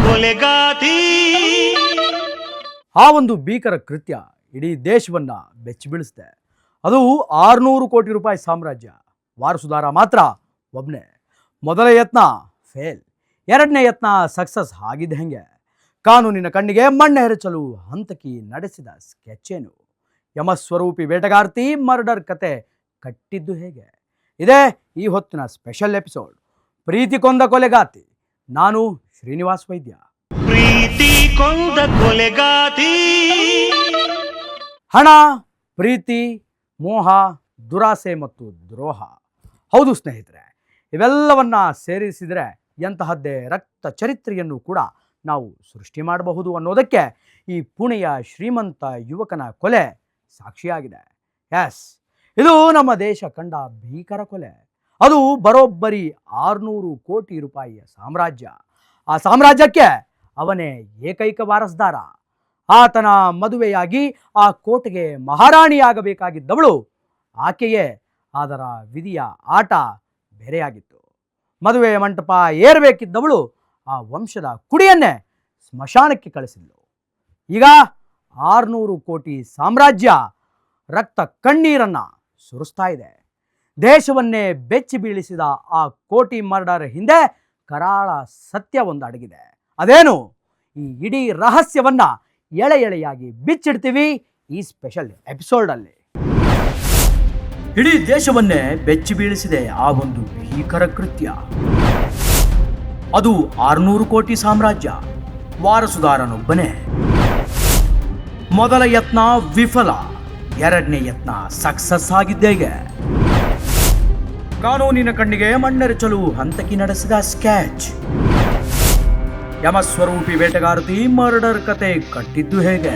ಕೊಲೆಗಾತಿ. ಆ ಒಂದು ಭೀಕರ ಕೃತ್ಯ ಇಡೀ ದೇಶವನ್ನ ಬೆಚ್ಚಿ ಬೀಳಿಸಿದೆ. ಅದು 600 ಕೋಟಿ ರೂಪಾಯಿ ಸಾಮ್ರಾಜ್ಯ. ವಾರಸುದಾರ ಮಾತ್ರ ಒಬ್ಬನೇ. ಮೊದಲ ಯತ್ನ ಫೇಲ್, ಎರಡನೇ ಯತ್ನ ಸಕ್ಸಸ್ ಆಗಿದ್ದು ಹೆಂಗೆ? ಕಾನೂನಿನ ಕಣ್ಣಿಗೆ ಮಣ್ಣು ಎರಚಲು ಹಂತಕಿ ನಡೆಸಿದ ಸ್ಕೆಚ್ ಏನು? ಯಮಸ್ವರೂಪಿ ಬೇಟಗಾರ್ತಿ ಮರ್ಡರ್ ಕತೆ ಕಟ್ಟಿದ್ದು ಹೇಗೆ? ಇದೇ ಈ ಹೊತ್ತಿನ ಸ್ಪೆಷಲ್ ಎಪಿಸೋಡ್, ಪ್ರೀತಿ ಕೊಂದ ಕೊಲೆಗಾತಿ. ನಾನು ಶ್ರೀನಿವಾಸ್ ವೈದ್ಯ. ಪ್ರೀತಿ ಕೊಂದ ಕೊಲೆಗಾತಿ. ಹಣ, ಪ್ರೀತಿ, ಮೋಹ, ದುರಾಸೆ ಮತ್ತು ದ್ರೋಹ. ಹೌದು ಸ್ನೇಹಿತರೆ, ಇವೆಲ್ಲವನ್ನ ಸೇರಿಸಿದರೆ ಎಂತಹದ್ದೇ ರಕ್ತ ಚರಿತ್ರೆಯನ್ನು ಕೂಡ ನಾವು ಸೃಷ್ಟಿ ಮಾಡಬಹುದು ಅನ್ನೋದಕ್ಕೆ ಈ ಪುಣೆಯ ಶ್ರೀಮಂತ ಯುವಕನ ಕೊಲೆ ಸಾಕ್ಷಿಯಾಗಿದೆ. ಎಸ್, ಇದು ನಮ್ಮ ದೇಶ ಕಂಡ ಭೀಕರ ಕೊಲೆ. ಅದು ಬರೋಬ್ಬರಿ 600 ಕೋಟಿ ರೂಪಾಯಿಯ ಸಾಮ್ರಾಜ್ಯ. ಆ ಸಾಮ್ರಾಜ್ಯಕ್ಕೆ ಅವನೇ ಏಕೈಕ ವಾರಸ್ದಾರ. ಆತನ ಮದುವೆಯಾಗಿ ಆ ಕೋಟೆಗೆ ಮಹಾರಾಣಿಯಾಗಬೇಕಾಗಿದ್ದವಳು ಆಕೆಯೇ. ಅದರ ವಿಧಿಯ ಆಟ ಬೇರೆಯಾಗಿತ್ತು. ಮದುವೆಯ ಮಂಟಪ ಏರಬೇಕಿದ್ದವಳು ಆ ವಂಶದ ಕುಡಿಯನ್ನೇ ಸ್ಮಶಾನಕ್ಕೆ ಕಳಿಸಿದ್ಳು. ಈಗ 600 ಕೋಟಿ ಸಾಮ್ರಾಜ್ಯ ರಕ್ತ ಕಣ್ಣೀರನ್ನ ಸುರಿಸ್ತಾ ಇದೆ. ದೇಶವನ್ನೇ ಬೆಚ್ಚಿ ಬೀಳಿಸಿದ ಆ ಕೋಟಿ ಮರ್ಡರ್ ಹಿಂದೆ ಕರಾಳ ಸತ್ಯ ಒಂದು ಅಡಗಿದೆ. ಅದೇನು? ಈ ಇಡೀ ರಹಸ್ಯವನ್ನ ಎಳೆ ಎಳೆಯಾಗಿ ಬಿಚ್ಚಿಡ್ತೀವಿ ಈ ಸ್ಪೆಷಲ್ ಎಪಿಸೋಡಲ್ಲಿ. ಇಡೀ ದೇಶವನ್ನೇ ಬೆಚ್ಚಿ ಬೀಳಿಸಿದೆ ಆ ಒಂದು ಭೀಕರ ಕೃತ್ಯ. ಅದು 600 ಕೋಟಿ ಸಾಮ್ರಾಜ್ಯ. ವಾರಸುದಾರನೊಬ್ಬನೇ. ಮೊದಲ ಯತ್ನ ವಿಫಲ, ಎರಡನೇ ಯತ್ನ ಸಕ್ಸಸ್ ಆಗಿದ್ದೇಗೆ? ಕಾನೂನಿನ ಕಣ್ಣಿಗೆ ಮಣ್ಣೆರಚಲು ಹಂತಕಿ ನಡೆಸಿದ ಸ್ಕೆಚ್. ಯಮಸ್ವರೂಪಿ ಬೇಟೆಗಾರತಿ ಮರ್ಡರ್ ಕತೆ ಕಟ್ಟಿದ್ದು ಹೇಗೆ?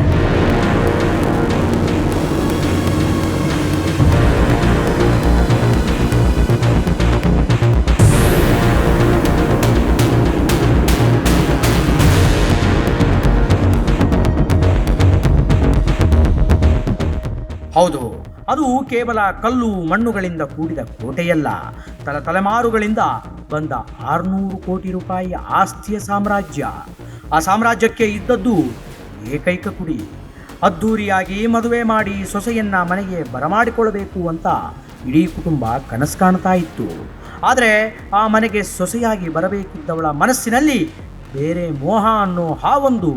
ಹೌದು, ಅದು ಕೇವಲ ಕಲ್ಲು ಮಣ್ಣುಗಳಿಂದ ಕೂಡಿದ ಕೋಟೆಯಲ್ಲ. ತಲೆಮಾರುಗಳಿಂದ ಬಂದ 600 ಕೋಟಿ ರೂಪಾಯಿ ಆಸ್ತಿಯ ಸಾಮ್ರಾಜ್ಯ. ಆ ಸಾಮ್ರಾಜ್ಯಕ್ಕೆ ಇದ್ದದ್ದು ಏಕೈಕ ಕುಡಿ. ಅದ್ಧೂರಿಯಾಗಿ ಮದುವೆ ಮಾಡಿ ಸೊಸೆಯನ್ನ ಮನೆಗೆ ಬರಮಾಡಿಕೊಳ್ಳಬೇಕು ಅಂತ ಇಡೀ ಕುಟುಂಬ ಕನಸು ಕಾಣ್ತಾ ಇತ್ತು. ಆದರೆ ಆ ಮನೆಗೆ ಸೊಸೆಯಾಗಿ ಬರಬೇಕಿದ್ದವಳ ಮನಸ್ಸಿನಲ್ಲಿ ಬೇರೆ ಮೋಹ ಅನ್ನೋ ಹಾವೊಂದು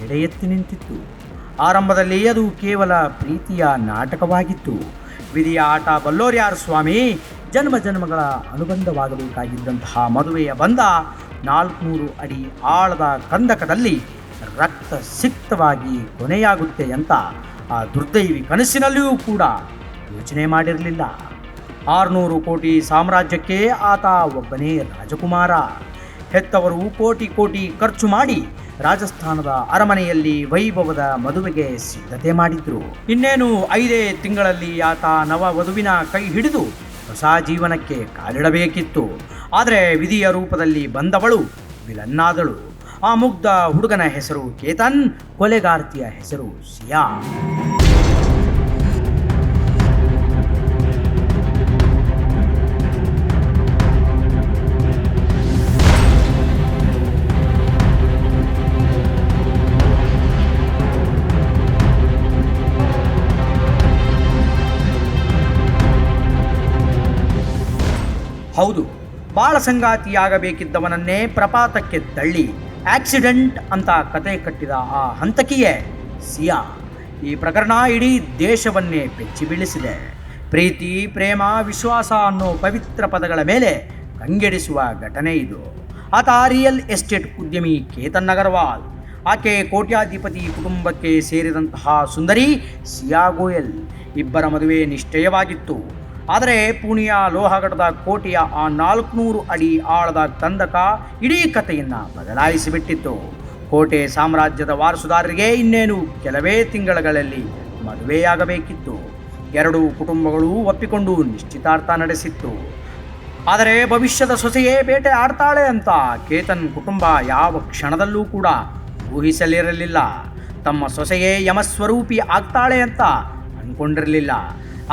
ಎಡೆ ಎತ್ತಿ ನಿಂತಿತ್ತು. ಆರಂಭದಲ್ಲಿ ಅದು ಕೇವಲ ಪ್ರೀತಿಯ ನಾಟಕವಾಗಿತ್ತು. ವಿಧಿಯ ಆಟ ಬಲ್ಲೋರ್ಯಾರು ಸ್ವಾಮಿ. ಜನ್ಮ ಜನ್ಮಗಳ ಅನುಬಂಧವಾಗಬೇಕಾಗಿದ್ದಂತಹ ಮದುವೆಯ ಬಂಧ 400 ಅಡಿ ಆಳದ ಕಂದಕದಲ್ಲಿ ರಕ್ತ ಸಿಕ್ತವಾಗಿ ಕೊನೆಯಾಗುತ್ತೆ ಅಂತ ಆ ದುರ್ದೈವಿ ಕನಸಿನಲ್ಲಿಯೂ ಕೂಡ ಯೋಚನೆ ಮಾಡಿರಲಿಲ್ಲ. 600 ಕೋಟಿ ಸಾಮ್ರಾಜ್ಯಕ್ಕೆ ಆತ ಒಬ್ಬನೇ ರಾಜಕುಮಾರ. ಹೆತ್ತವರು ಕೋಟಿ ಕೋಟಿ ಖರ್ಚು ಮಾಡಿ ರಾಜಸ್ಥಾನದ ಅರಮನೆಯಲ್ಲಿ ವೈಭವದ ಮದುವೆಗೆ ಸಿದ್ಧತೆ ಮಾಡಿದ್ರು. ಇನ್ನೇನು 5 ತಿಂಗಳಲ್ಲಿ ಆತ ನವ ವಧುವಿನ ಕೈ ಹಿಡಿದು ಹೊಸ ಜೀವನಕ್ಕೆ ಕಾಲಿಡಬೇಕಿತ್ತು. ಆದರೆ ವಿಧಿಯ ರೂಪದಲ್ಲಿ ಬಂದವಳು ವಿಲನ್ನಾದಳು. ಆ ಮುಗ್ಧ ಹುಡುಗನ ಹೆಸರು ಕೇತನ್, ಕೊಲೆಗಾರ್ತಿಯ ಹೆಸರು ಸಿಯಾ. ಹೌದು, ಬಾಳ ಸಂಗಾತಿಯಾಗಬೇಕಿದ್ದವನನ್ನೇ ಪ್ರಪಾತಕ್ಕೆ ತಳ್ಳಿ ಆಕ್ಸಿಡೆಂಟ್ ಅಂತ ಕತೆ ಕಟ್ಟಿದ ಆ ಹಂತಕಿಯೇ ಸಿಯಾ. ಈ ಪ್ರಕರಣ ಇಡೀ ದೇಶವನ್ನೇ ಬೆಚ್ಚಿ ಬೀಳಿಸಿದೆ. ಪ್ರೀತಿ, ಪ್ರೇಮ, ವಿಶ್ವಾಸ ಅನ್ನೋ ಪವಿತ್ರ ಪದಗಳ ಮೇಲೆ ಕಂಗೆಡಿಸುವ ಘಟನೆ ಇದು. ಆತ ರಿಯಲ್ ಎಸ್ಟೇಟ್ ಉದ್ಯಮಿ ಕೇತನ್ ಅಗರ್ವಾಲ್. ಆಕೆ ಕೋಟ್ಯಾಧಿಪತಿ ಕುಟುಂಬಕ್ಕೆ ಸೇರಿದಂತಹ ಸುಂದರಿ ಸಿಯಾ ಗೋಯಲ್. ಇಬ್ಬರ ಮದುವೆ ನಿಶ್ಚಯವಾಗಿತ್ತು. ಆದರೆ ಪುಣೆಯ ಲೋಹಗಢದ ಕೋಟೆಯ ಆ 400 ಅಡಿ ಆಳದ ಕಂದಕ ಇಡೀ ಕಥೆಯನ್ನು ಬದಲಾಯಿಸಿಬಿಟ್ಟಿತ್ತು. ಕೋಟೆ ಸಾಮ್ರಾಜ್ಯದ ವಾರಸುದಾರರಿಗೆ ಇನ್ನೇನು ಕೆಲವೇ ತಿಂಗಳುಗಳಲ್ಲಿ ಮದುವೆಯಾಗಬೇಕಿತ್ತು. ಎರಡೂ ಕುಟುಂಬಗಳು ಒಪ್ಪಿಕೊಂಡು ನಿಶ್ಚಿತಾರ್ಥ ನಡೆಸಿತ್ತು. ಆದರೆ ಭವಿಷ್ಯದ ಸೊಸೆಯೇ ಬೇಟೆ ಆಡ್ತಾಳೆ ಅಂತ ಕೇತನ್ ಕುಟುಂಬ ಯಾವ ಕ್ಷಣದಲ್ಲೂ ಕೂಡ ಊಹಿಸಲಿರಲಿಲ್ಲ. ತಮ್ಮ ಸೊಸೆಯೇ ಯಮಸ್ವರೂಪಿ ಆಗ್ತಾಳೆ ಅಂತ ಅಂದ್ಕೊಂಡಿರಲಿಲ್ಲ.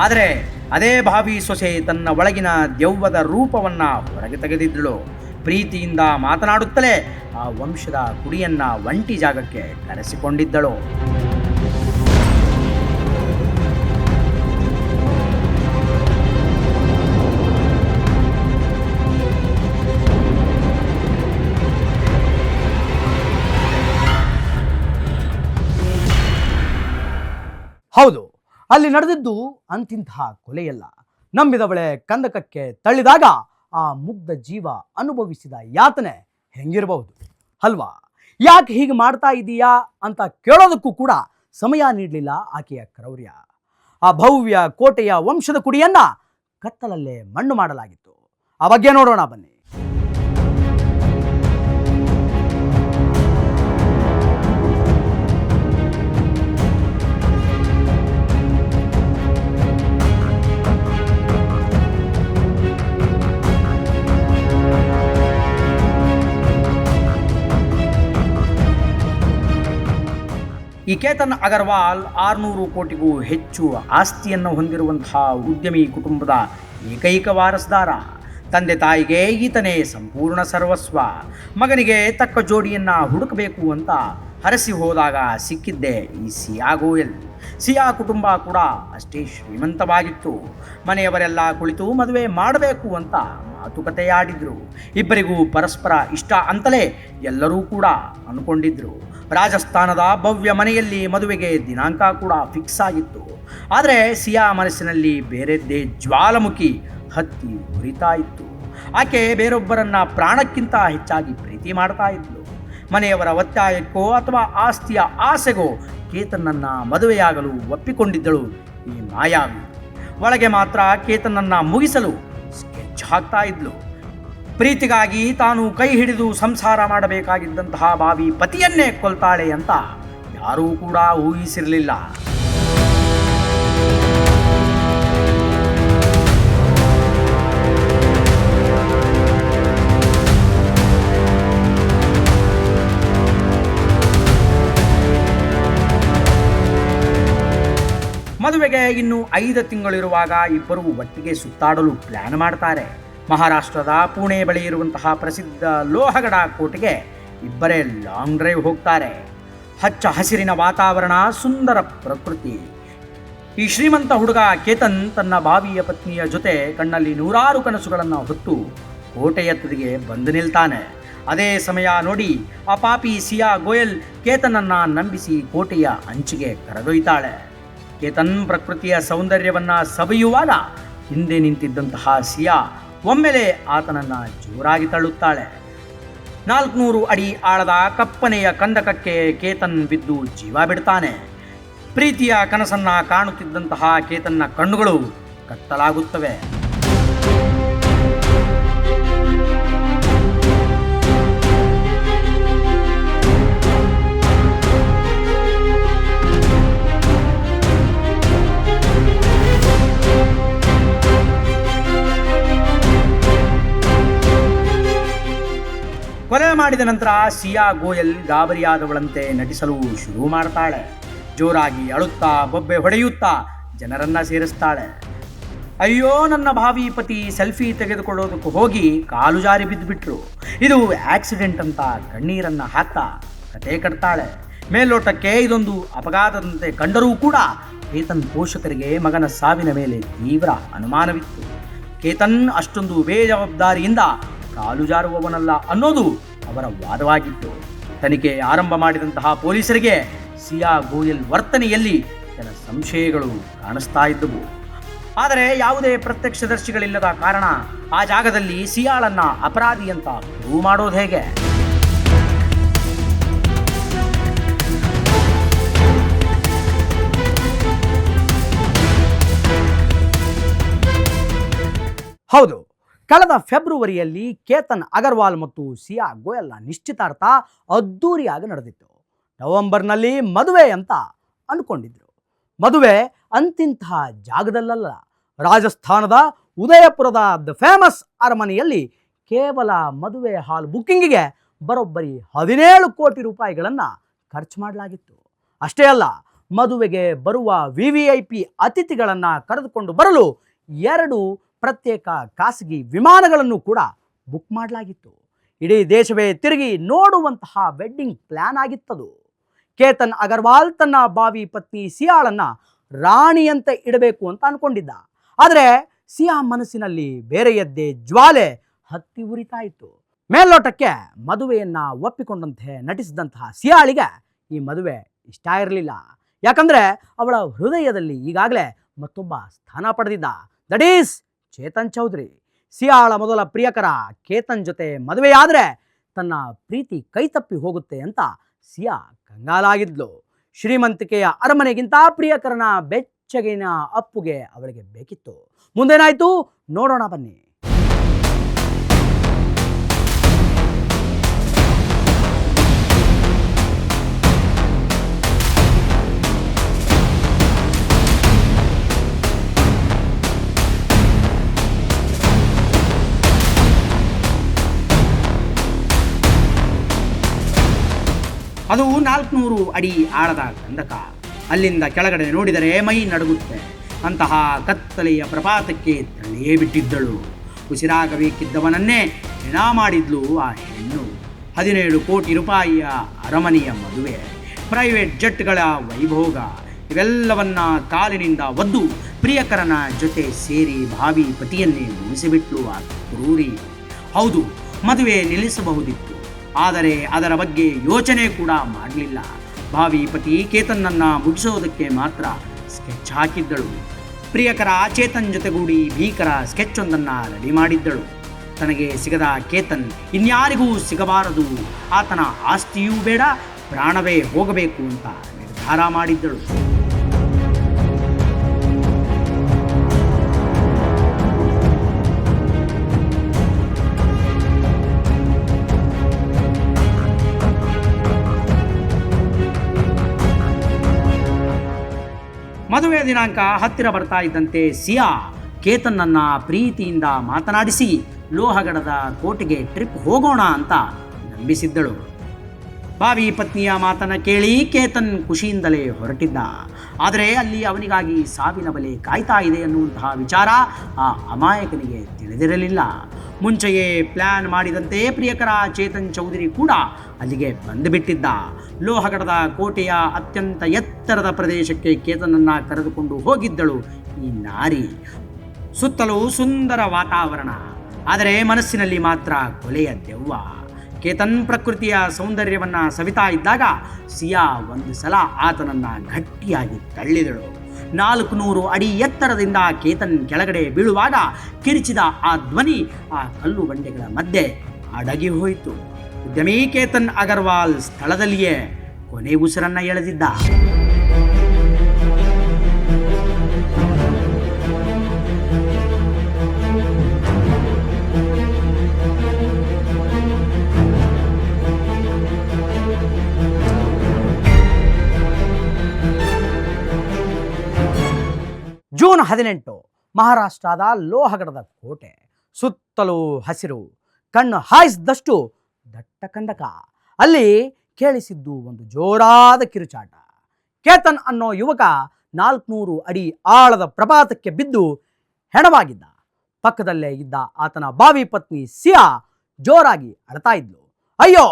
ಆದರೆ ಅದೇ ಭಾವಿ ಸೊಸೆ ತನ್ನ ಒಳಗಿನ ದೆವ್ವದ ರೂಪವನ್ನು ಹೊರಗೆ ತೆಗೆದಿದ್ದಳು. ಪ್ರೀತಿಯಿಂದ ಮಾತನಾಡುತ್ತಲೇ ಆ ವಂಶದ ಕುಡಿಯನ್ನ ಒಂಟಿ ಜಾಗಕ್ಕೆ ಕರೆಸಿಕೊಂಡಿದ್ದಳು. ಹೌದು, ಅಲ್ಲಿ ನಡೆದಿದ್ದು ಅಂತಿಂತಹ ಕೊಲೆಯಲ್ಲ. ನಂಬಿದವಳೆ ಕಂದಕಕ್ಕೆ ತಳ್ಳಿದಾಗ ಆ ಮುಗ್ಧ ಜೀವ ಅನುಭವಿಸಿದ ಯಾತನೆ ಹೆಂಗಿರಬಹುದು ಅಲ್ವಾ? ಯಾಕೆ ಹೀಗೆ ಮಾಡ್ತಾ ಇದೀಯಾ ಅಂತ ಕೇಳೋದಕ್ಕೂ ಕೂಡ ಸಮಯ ನೀಡಲಿಲ್ಲ ಆಕೆಯ ಕ್ರೌರ್ಯ. ಆ ಭವ್ಯ ಕೋಟೆಯ ವಂಶದ ಕುಡಿಯನ್ನ ಕತ್ತಲಲ್ಲೇ ಮಣ್ಣು ಮಾಡಲಾಗಿತ್ತು. ಆ ಬಗ್ಗೆ ನೋಡೋಣ ಬನ್ನಿ. ಈ ಕೇತನ್ ಅಗರ್ವಾಲ್ 600 ಕೋಟಿಗೂ ಹೆಚ್ಚು ಆಸ್ತಿಯನ್ನು ಹೊಂದಿರುವಂತಹ ಉದ್ಯಮಿ ಕುಟುಂಬದ ಏಕೈಕ ವಾರಸುದಾರ. ತಂದೆ ತಾಯಿಗೆ ಈತನೇ ಸಂಪೂರ್ಣ ಸರ್ವಸ್ವ. ಮಗನಿಗೆ ತಕ್ಕ ಜೋಡಿಯನ್ನು ಹುಡುಕಬೇಕು ಅಂತ ಹರಸಿ ಹೋದಾಗ ಸಿಕ್ಕಿದ್ದೇ ಈ ಸಿಯಾ ಗೋಯಲ್. ಸಿಯಾ ಕುಟುಂಬ ಕೂಡ ಅಷ್ಟೇ ಶ್ರೀಮಂತವಾಗಿತ್ತು. ಮನೆಯವರೆಲ್ಲ ಕುಳಿತು ಮದುವೆ ಮಾಡಬೇಕು ಅಂತ ಮಾತುಕತೆಯಾಡಿದ್ರು. ಇಬ್ಬರಿಗೂ ಪರಸ್ಪರ ಇಷ್ಟ ಅಂತಲೇ ಎಲ್ಲರೂ ಕೂಡ ಅಂದ್ಕೊಂಡಿದ್ರು. ರಾಜಸ್ಥಾನದ ಭವ್ಯ ಮನೆಯಲ್ಲಿ ಮದುವೆಗೆ ದಿನಾಂಕ ಕೂಡ ಫಿಕ್ಸ್ ಆಗಿತ್ತು. ಆದರೆ ಸಿಯಾ ಮನಸ್ಸಿನಲ್ಲಿ ಬೇರೆದ್ದೇ ಜ್ವಾಲಾಮುಖಿ ಹತ್ತಿ ಉರಿತಾ ಇತ್ತು. ಆಕೆ ಬೇರೊಬ್ಬರನ್ನ ಪ್ರಾಣಕ್ಕಿಂತ ಹೆಚ್ಚಾಗಿ ಪ್ರೀತಿ ಮಾಡ್ತಾ ಇದ್ಲು. ಮನೆಯವರ ಒತ್ತಾಯಕ್ಕೋ ಅಥವಾ ಆಸ್ತಿಯ ಆಸೆಗೋ ಕೇತನನ್ನ ಮದುವೆಯಾಗಲು ಒಪ್ಪಿಕೊಂಡಿದ್ದಳು ಈ ಮಾಯಾವಿ. ಒಳಗೆ ಮಾತ್ರ ಕೇತನನ್ನ ಮುಗಿಸಲು ಸ್ಕೆಚ್ ಹಾಕ್ತಾ ಇದ್ಲು. ಪ್ರೀತಿಗಾಗಿ ತಾನು ಕೈ ಹಿಡಿದು ಸಂಸಾರ ಮಾಡಬೇಕಾಗಿದ್ದಂತಹ ಬಾವಿ ಪತಿಯನ್ನೇ ಕೊಲ್ತಾಳೆ ಅಂತ ಯಾರೂ ಕೂಡ ಊಹಿಸಿರಲಿಲ್ಲ. ಮದುವೆಗೆ ಇನ್ನು 5 ತಿಂಗಳಿರುವಾಗ ಇಬ್ಬರು ಒಟ್ಟಿಗೆ ಸುತ್ತಾಡಲು ಪ್ಲಾನ್ ಮಾಡ್ತಾರೆ. ಮಹಾರಾಷ್ಟ್ರದ ಪುಣೆ ಬಳಿ ಇರುವಂತಹ ಪ್ರಸಿದ್ಧ ಲೋಹಗಡ ಕೋಟೆಗೆ ಇಬ್ಬರೇ ಲಾಂಗ್ ಡ್ರೈವ್ ಹೋಗ್ತಾರೆ. ಹಚ್ಚ ಹಸಿರಿನ ವಾತಾವರಣ, ಸುಂದರ ಪ್ರಕೃತಿ. ಈ ಶ್ರೀಮಂತ ಹುಡುಗ ಕೇತನ್ ತನ್ನ ಭಾವಿಯ ಪತ್ನಿಯ ಜೊತೆ ಕಣ್ಣಲ್ಲಿ ನೂರಾರು ಕನಸುಗಳನ್ನು ಹೊತ್ತು ಕೋಟೆಯ ತುದಿಗೆ ಬಂದು ನಿಲ್ತಾನೆ. ಅದೇ ಸಮಯ ನೋಡಿ ಆ ಪಾಪಿ ಸಿಯಾ ಗೋಯಲ್ ಕೇತನನ್ನ ನಂಬಿಸಿ ಕೋಟೆಯ ಅಂಚಿಗೆ ಕರೆದೊಯ್ತಾಳೆ. ಕೇತನ್ ಪ್ರಕೃತಿಯ ಸೌಂದರ್ಯವನ್ನ ಸವಿಯುವಾಗ ಹಿಂದೆ ನಿಂತಿದ್ದಂತಹ ಸಿಯಾ ಒಮ್ಮೆಲೆ ಆತನನ್ನ ಜೋರಾಗಿ ತಳ್ಳುತ್ತಾಳೆ. 400 ಅಡಿ ಆಳದ ಕಪ್ಪನೆಯ ಕಂದಕಕ್ಕೆ ಕೇತನ್ ಬಿದ್ದು ಜೀವ ಬಿಡ್ತಾನೆ. ಪ್ರೀತಿಯ ಕನಸನ್ನ ಕಾಣುತ್ತಿದ್ದಂತಹ ಕೇತನ್ನ ಕಣ್ಣುಗಳು ಕತ್ತಲಾಗುತ್ತವೆ. ಕೊಲೆ ಮಾಡಿದ ನಂತರ ಸಿಯಾ ಗೋಯಲ್ ಗಾಬರಿಯಾದವಳಂತೆ ನಟಿಸಲು ಶುರು ಮಾಡ್ತಾಳೆ. ಜೋರಾಗಿ ಅಳುತ್ತಾ ಬೊಬ್ಬೆ ಹೊಡೆಯುತ್ತಾ ಜನರನ್ನ ಸೇರಿಸ್ತಾಳೆ. ಅಯ್ಯೋ, ನನ್ನ ಭಾವಿ ಪತಿ ಸೆಲ್ಫಿ ತೆಗೆದುಕೊಳ್ಳೋದಕ್ಕೆ ಹೋಗಿ ಕಾಲು ಜಾರಿ ಬಿದ್ದುಬಿಟ್ರು, ಇದು ಆಕ್ಸಿಡೆಂಟ್ ಅಂತ ಕಣ್ಣೀರನ್ನ ಹಾಕ್ತಾ ಕತೆ ಕಟ್ತಾಳೆ. ಮೇಲ್ನೋಟಕ್ಕೆ ಇದೊಂದು ಅಪಘಾತದಂತೆ ಕಂಡರೂ ಕೂಡ ಕೇತನ್ ಪೋಷಕರಿಗೆ ಮಗನ ಸಾವಿನ ಮೇಲೆ ತೀವ್ರ ಅನುಮಾನವಿತ್ತು. ಕೇತನ್ ಅಷ್ಟೊಂದು ಬೇಜವಾಬ್ದಾರಿಯಿಂದ ಕಾಲು ಜಾರುವವನಲ್ಲ ಅನ್ನೋದು ಅವರ ವಾದವಾಗಿತ್ತು. ತನಿಖೆ ಆರಂಭ ಮಾಡಿದಂತಹ ಪೊಲೀಸರಿಗೆ ಸಿಯಾ ಗೋಯಲ್ ವರ್ತನೆಯಲ್ಲಿ ಕೆಲ ಸಂಶಯಗಳು ಕಾಣಿಸ್ತಾ ಇದ್ದವು. ಆದರೆ ಯಾವುದೇ ಪ್ರತ್ಯಕ್ಷದರ್ಶಿಗಳಿಲ್ಲದ ಕಾರಣ ಆ ಜಾಗದಲ್ಲಿ ಸಿಯಾಳನ್ನ ಅಪರಾಧಿ ಅಂತ ಪ್ರೂವ್ ಮಾಡೋದು ಹೇಗೆ? ಹೌದು, ಕಳೆದ ಫೆಬ್ರವರಿಯಲ್ಲಿ ಕೇತನ್ ಅಗರ್ವಾಲ್ ಮತ್ತು ಸಿಯಾ ಗೋಯಲ್ನ ನಿಶ್ಚಿತಾರ್ಥ ಅದ್ದೂರಿಯಾಗಿ ನಡೆದಿತ್ತು. ನವೆಂಬರ್ನಲ್ಲಿ ಮದುವೆ ಅಂತ ಅಂದ್ಕೊಂಡಿದ್ರು. ಮದುವೆ ಅಂತಿಂತಹ ಜಾಗದಲ್ಲ, ರಾಜಸ್ಥಾನದ ಉದಯಪುರದ ದ ಫೇಮಸ್ ಅರಮನೆಯಲ್ಲಿ ಕೇವಲ ಮದುವೆ ಹಾಲ್ ಬುಕ್ಕಿಂಗಿಗೆ ಬರೋಬ್ಬರಿ 17 ಕೋಟಿ ರೂಪಾಯಿಗಳನ್ನು ಖರ್ಚು ಮಾಡಲಾಗಿತ್ತು. ಅಷ್ಟೇ ಅಲ್ಲ, ಮದುವೆಗೆ ಬರುವ VVIP ಅತಿಥಿಗಳನ್ನು ಕರೆದುಕೊಂಡು ಬರಲು 2 ಪ್ರತ್ಯೇಕ ಖಾಸಗಿ ವಿಮಾನಗಳನ್ನು ಕೂಡ ಬುಕ್ ಮಾಡಲಾಗಿತ್ತು. ಇಡೀ ದೇಶವೇ ತಿರುಗಿ ನೋಡುವಂತಹ ವೆಡ್ಡಿಂಗ್ ಪ್ಲಾನ್ ಆಗಿತ್ತದು. ಕೇತನ್ ಅಗರ್ವಾಲ್ ತನ್ನ ಬಾವಿ ಪತ್ನಿ ಸಿಯಾಳನ್ನು ರಾಣಿಯಂತೆ ಇಡಬೇಕು ಅಂತ ಅಂದ್ಕೊಂಡಿದ್ದ. ಆದರೆ ಸಿಯಾ ಮನಸ್ಸಿನಲ್ಲಿ ಬೇರೆಯದ್ದೇ ಜ್ವಾಲೆ ಹತ್ತಿ ಉರಿತಾ ಇತ್ತು. ಮೇಲ್ನೋಟಕ್ಕೆ ಮದುವೆಯನ್ನು ಒಪ್ಪಿಕೊಂಡಂತೆ ನಟಿಸಿದಂತಹ ಸಿಯಾಳಿಗೆ ಈ ಮದುವೆ ಇಷ್ಟ ಇರಲಿಲ್ಲ. ಯಾಕಂದರೆ ಅವಳ ಹೃದಯದಲ್ಲಿ ಈಗಾಗಲೇ ಮತ್ತೊಬ್ಬ ಸ್ಥಾನ ಪಡೆದಿದ್ದ, ದಟ್ ಈಸ್ ಚೇತನ್ ಚೌಧರಿ. ಸಿಯಾಳ ಮೊದಲ ಪ್ರಿಯಕರ ಕೇತನ್ ಜೊತೆ ಮದುವೆಯಾದರೆ ತನ್ನ ಪ್ರೀತಿ ಕೈತಪ್ಪಿ ಹೋಗುತ್ತೆ ಅಂತ ಸಿಯಾ ಕಂಗಾಲಾಗಿದ್ಲು. ಶ್ರೀಮಂತಿಕೆಯ ಅರಮನೆಗಿಂತ ಪ್ರಿಯಕರನ ಬೆಚ್ಚಗಿನ ಅಪ್ಪುಗೆ ಅವಳಿಗೆ ಬೇಕಿತ್ತು. ಮುಂದೇನಾಯ್ತು ನೋಡೋಣ ಬನ್ನಿ. ಅದು 400 ಅಡಿ ಆಳದ ಕಂದಕ. ಅಲ್ಲಿಂದ ಕೆಳಗಡೆ ನೋಡಿದರೆ ಮೈ ನಡುಗುತ್ತೆ. ಅಂತಹ ಕತ್ತಲೆಯ ಪ್ರಪಾತಕ್ಕೆ ತಳ್ಳಿಯೇ ಬಿಟ್ಟಿದ್ದಳು. ಉಸಿರಾಗಬೇಕಿದ್ದವನನ್ನೇ ಹೆಣ ಮಾಡಿದ್ಲು ಆ ಹೆಣ್ಣು. 17 ಕೋಟಿ ರೂಪಾಯಿಯ ಅರಮನೆಯ ಮದುವೆ, ಪ್ರೈವೇಟ್ ಜೆಟ್ಗಳ ವೈಭೋಗ, ಇವೆಲ್ಲವನ್ನ ಕಾಲಿನಿಂದ ಒದ್ದು ಪ್ರಿಯಕರನ ಜೊತೆ ಸೇರಿ ಭಾವಿ ಪತಿಯನ್ನೇ ಮುಗಿಸಿಬಿಟ್ಲು ಆ ಕ್ರೂರಿ. ಹೌದು, ಮದುವೆ ನಿಲ್ಲಿಸಬಹುದಿತ್ತು, ಆದರೆ ಅದರ ಬಗ್ಗೆ ಯೋಚನೆ ಕೂಡ ಮಾಡಲಿಲ್ಲ. ಭಾವಿ ಪತಿ ಕೇತನ್ನನ್ನು ಮುಗಿಸೋದಕ್ಕೆ ಮಾತ್ರ ಸ್ಕೆಚ್ ಹಾಕಿದ್ದಳು. ಪ್ರಿಯಕರ ಚೇತನ್ ಜೊತೆಗೂಡಿ ಭೀಕರ ಸ್ಕೆಚ್ ಒಂದನ್ನು ರೆಡಿ ಮಾಡಿದ್ದಳು. ತನಗೆ ಸಿಗದ ಕೇತನ್ ಇನ್ಯಾರಿಗೂ ಸಿಗಬಾರದು, ಆತನ ಆಸ್ತಿಯೂ ಬೇಡ, ಪ್ರಾಣವೇ ಹೋಗಬೇಕು ಅಂತ ನಿರ್ಧಾರ ಮಾಡಿದ್ದಳು. ಮದುವೆ ದಿನಾಂಕ ಹತ್ತಿರ ಬರ್ತಾ ಇದ್ದಂತೆ ಸಿಯಾ ಕೇತನ್ನನ್ನು ಪ್ರೀತಿಯಿಂದ ಮಾತನಾಡಿಸಿ ಲೋಹಗಡದ ಕೋಟೆಗೆ ಟ್ರಿಪ್ ಹೋಗೋಣ ಅಂತ ನಂಬಿಸಿದ್ದಳು. ಭಾವಿ ಪತ್ನಿಯ ಮಾತನ್ನು ಕೇಳಿ ಕೇತನ್ ಖುಷಿಯಿಂದಲೇ ಹೊರಟಿದ್ದ. ಆದರೆ ಅಲ್ಲಿ ಅವನಿಗಾಗಿ ಸಾವಿನ ಬಲೆ ಕಾಯ್ತಾ ಇದೆ ಅನ್ನುವಂತಹ ವಿಚಾರ ಆ ಅಮಾಯಕನಿಗೆ ತಿಳಿದಿರಲಿಲ್ಲ. ಮುಂಚೆಯೇ ಪ್ಲ್ಯಾನ್ ಮಾಡಿದಂತೆ ಪ್ರಿಯಕರ ಚೇತನ್ ಚೌಧರಿ ಕೂಡ ಅಲ್ಲಿಗೆ ಬಂದುಬಿಟ್ಟಿದ್ದ. ಲೋಹಗಡದ ಕೋಟೆಯ ಅತ್ಯಂತ ಎತ್ತರದ ಪ್ರದೇಶಕ್ಕೆ ಕೇತನನ್ನು ಕರೆದುಕೊಂಡು ಹೋಗಿದ್ದಳು ಈ ನಾರಿ. ಸುತ್ತಲೂ ಸುಂದರ ವಾತಾವರಣ, ಆದರೆ ಮನಸ್ಸಿನಲ್ಲಿ ಮಾತ್ರ ಕೊಲೆಯ ದೆವ್ವ. ಕೇತನ್ ಪ್ರಕೃತಿಯ ಸೌಂದರ್ಯವನ್ನು ಸವಿತಾ ಇದ್ದಾಗ ಸಿಯಾ ಒಂದು ಸಲ ಆತನನ್ನು ಗಟ್ಟಿಯಾಗಿ ತಳ್ಳಿದಳು. 400 ಅಡಿ ಎತ್ತರದಿಂದ ಕೇತನ್ ಕೆಳಗಡೆ ಬೀಳುವಾಗ ಕಿರಿಚಿದ ಆ ಧ್ವನಿ ಆ ಕಲ್ಲು ಬಂಡೆಗಳ ಮಧ್ಯೆ ಅಡಗಿ ಹೋಯಿತು. ಉದ್ಯಮಿ ಕೇತನ್ ಅಗರ್ವಾಲ್ ಸ್ಥಳದಲ್ಲಿಯೇ ಕೊನೆ ಉಸಿರನ್ನು ಎಳೆದಿದ್ದ. ಜೂನ್ 18, ಮಹಾರಾಷ್ಟ್ರದ ಲೋಹಗಡದ ಕೋಟೆ. ಸುತ್ತಲೂ ಹಸಿರು, ಕಣ್ಣು ಹಾಯಿಸಿದಷ್ಟು ದಟ್ಟ ಕಂದಕ. ಅಲ್ಲಿ ಕೇಳಿಸಿದ್ದು ಒಂದು ಜೋರಾದ ಕಿರುಚಾಟ. ಕೇತನ್ ಅನ್ನೋ ಯುವಕ 400 ಅಡಿ ಆಳದ ಪ್ರಪಾತಕ್ಕೆ ಬಿದ್ದು ಹೆಣವಾಗಿದ್ದ. ಪಕ್ಕದಲ್ಲೇ ಇದ್ದ ಆತನ ಬಾವಿ ಪತ್ನಿ ಸಿಯಾ ಜೋರಾಗಿ ಅಳ್ತಾ ಇದ್ಲು. ಅಯ್ಯೋ,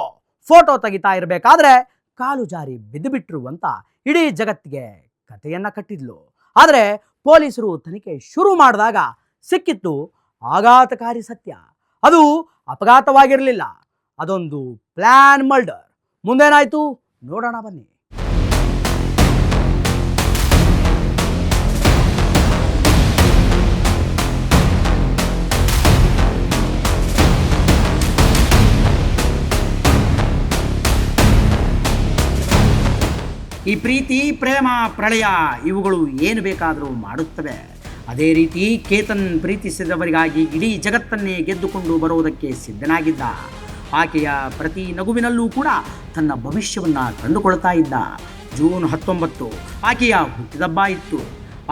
ಫೋಟೋ ತೆಗಿತಾ ಇರಬೇಕಾದ್ರೆ ಕಾಲು ಜಾರಿ ಬಿದ್ದು ಬಿಟ್ರು ಅಂತ ಇಡೀ ಜಗತ್ತಿಗೆ ಕಥೆಯನ್ನ ಕಟ್ಟಿದ್ಲು. ಆದರೆ ಪೊಲೀಸರು ತನಿಖೆ ಶುರು ಮಾಡಿದಾಗ ಸಿಕ್ಕಿತ್ತು ಆಘಾತಕಾರಿ ಸತ್ಯ. ಅದು ಅಪಘಾತವಾಗಿರಲಿಲ್ಲ, ಅದೊಂದು ಪ್ಲಾನ್ ಮರ್ಡರ್. ಮುಂದೇನಾಯ್ತು ನೋಡೋಣ ಬನ್ನಿ. ಈ ಪ್ರೀತಿ, ಪ್ರೇಮ, ಪ್ರಳಯ ಇವುಗಳು ಏನು ಬೇಕಾದರೂ ಮಾಡುತ್ತವೆ. ಅದೇ ರೀತಿ ಕೇತನ್ ಪ್ರೀತಿಸಿದವರಿಗಾಗಿ ಇಡೀ ಜಗತ್ತನ್ನೇ ಗೆದ್ದುಕೊಂಡು ಬರುವುದಕ್ಕೆ ಸಿದ್ಧನಾಗಿದ್ದ. ಆಕೆಯ ಪ್ರತಿ ನಗುವಿನಲ್ಲೂ ಕೂಡ ತನ್ನ ಭವಿಷ್ಯವನ್ನು ಕಂಡುಕೊಳ್ತಾ ಇದ್ದ. ಜೂನ್ 19 ಆಕೆಯ ಹುಟ್ಟಿದಬ್ಬ ಇತ್ತು.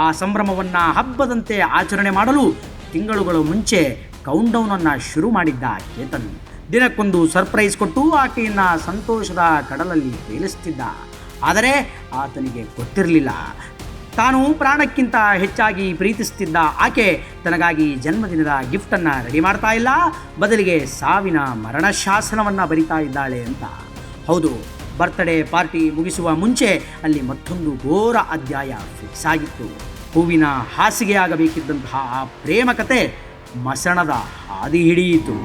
ಆ ಸಂಭ್ರಮವನ್ನು ಹಬ್ಬದಂತೆ ಆಚರಣೆ ಮಾಡಲು ತಿಂಗಳುಗಳ ಮುಂಚೆ ಕೌಂಟ್ಡೌನನ್ನು ಶುರು ಮಾಡಿದ್ದ ಕೇತನ್. ದಿನಕ್ಕೊಂದು ಸರ್ಪ್ರೈಸ್ ಕೊಟ್ಟು ಆಕೆಯನ್ನು ಸಂತೋಷದ ಕಡಲಲ್ಲಿ ತೇಲಿಸ್ತಿದ್ದ. ಆದರೆ ಆತನಿಗೆ ಗೊತ್ತಿರಲಿಲ್ಲ, ತಾನು ಪ್ರಾಣಕ್ಕಿಂತ ಹೆಚ್ಚಾಗಿ ಪ್ರೀತಿಸುತ್ತಿದ್ದ ಆಕೆ ತನಗಾಗಿ ಜನ್ಮದಿನದ ಗಿಫ್ಟನ್ನು ರೆಡಿ ಮಾಡ್ತಾ ಇಲ್ಲ, ಬದಲಿಗೆ ಸಾವಿನ ಮರಣ ಶಾಸನವನ್ನು ಬರಿತಾ ಇದ್ದಾಳೆ ಅಂತ. ಹೌದು, ಬರ್ತ್ಡೇ ಪಾರ್ಟಿ ಮುಗಿಸುವ ಮುಂಚೆ ಅಲ್ಲಿ ಮತ್ತೊಂದು ಘೋರ ಅಧ್ಯಾಯ ಫಿಕ್ಸ್ ಆಗಿತ್ತು. ಹೂವಿನ ಹಾಸಿಗೆ ಆಗಬೇಕಿದ್ದಂತಹ ಆ ಪ್ರೇಮ ಕತೆ ಮಸಣದ ಹಾದಿ ಹಿಡಿಯಿತು.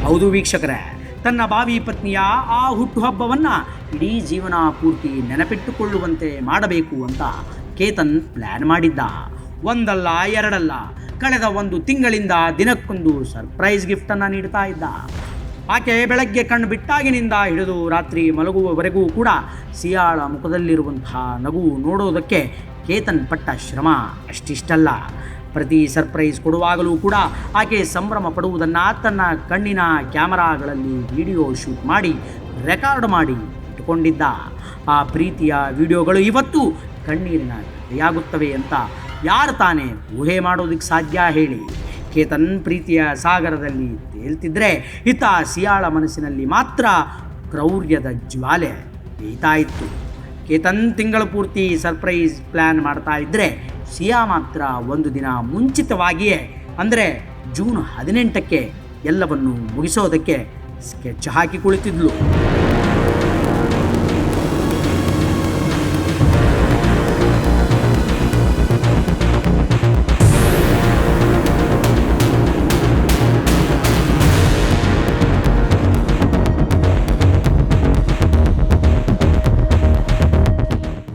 ಹೌದು ವೀಕ್ಷಕರೇ, ತನ್ನ ಭಾವಿ ಪತ್ನಿಯ ಆ ಹುಟ್ಟುಹಬ್ಬವನ್ನು ಇಡೀ ಜೀವನ ಪೂರ್ತಿ ನೆನಪಿಟ್ಟುಕೊಳ್ಳುವಂತೆ ಮಾಡಬೇಕು ಅಂತ ಕೇತನ್ ಪ್ಲ್ಯಾನ್ ಮಾಡಿದ್ದ. ಒಂದಲ್ಲ ಎರಡಲ್ಲ, ಕಳೆದ 1 ತಿಂಗಳಿಂದ ದಿನಕ್ಕೊಂದು ಸರ್ಪ್ರೈಸ್ ಗಿಫ್ಟನ್ನು ನೀಡ್ತಾ ಇದ್ದ. ಆಕೆ ಬೆಳಗ್ಗೆ ಕಣ್ಣು ಬಿಟ್ಟಾಗಿನಿಂದ ಹಿಡಿದು ರಾತ್ರಿ ಮಲಗುವವರೆಗೂ ಕೂಡ ಸಿಯಾಳ ಮುಖದಲ್ಲಿರುವಂತಹ ನಗು ನೋಡೋದಕ್ಕೆ ಕೇತನ್ ಪಟ್ಟ ಶ್ರಮ ಅಷ್ಟಿಷ್ಟಲ್ಲ. ಪ್ರತಿ ಸರ್ಪ್ರೈಸ್ ಕೊಡುವಾಗಲೂ ಕೂಡ ಆಕೆ ಸಂಭ್ರಮ ಪಡುವುದನ್ನು ತನ್ನ ಕಣ್ಣಿನ ಕ್ಯಾಮರಾಗಳಲ್ಲಿ ವಿಡಿಯೋ ಶೂಟ್ ಮಾಡಿ ರೆಕಾರ್ಡ್ ಮಾಡಿ ಇಟ್ಟುಕೊಂಡಿದ್ದ. ಆ ಪ್ರೀತಿಯ ವಿಡಿಯೋಗಳು ಇವತ್ತು ಕಣ್ಣೀರಿನ ಕಥೆಯಾಗುತ್ತವೆ ಅಂತ ಯಾರು ತಾನೇ ಊಹೆ ಮಾಡೋದಕ್ಕೆ ಸಾಧ್ಯ ಹೇಳಿ. ಕೇತನ್ ಪ್ರೀತಿಯ ಸಾಗರದಲ್ಲಿ ತೇಲ್ತಿದ್ರೆ ಇತ್ತ ಸಿಯಾಳ ಮನಸ್ಸಿನಲ್ಲಿ ಮಾತ್ರ ಕ್ರೌರ್ಯದ ಜ್ವಾಲೆ ಬೇಯ್ತಾ ಇತ್ತು. ಕೇತನ್ ತಿಂಗಳ ಪೂರ್ತಿ ಸರ್ಪ್ರೈಸ್ ಪ್ಲ್ಯಾನ್ ಮಾಡ್ತಾ ಇದ್ದರೆ ಸಿಯಾ ಮಾತ್ರ 1 ದಿನ ಮುಂಚಿತವಾಗಿಯೇ, ಅಂದರೆ ಜೂನ್ 18ಕ್ಕೆ ಎಲ್ಲವನ್ನು ಮುಗಿಸೋದಕ್ಕೆ ಸ್ಕೆಚ್ ಹಾಕಿ ಕುಳಿತಿದ್ಲು.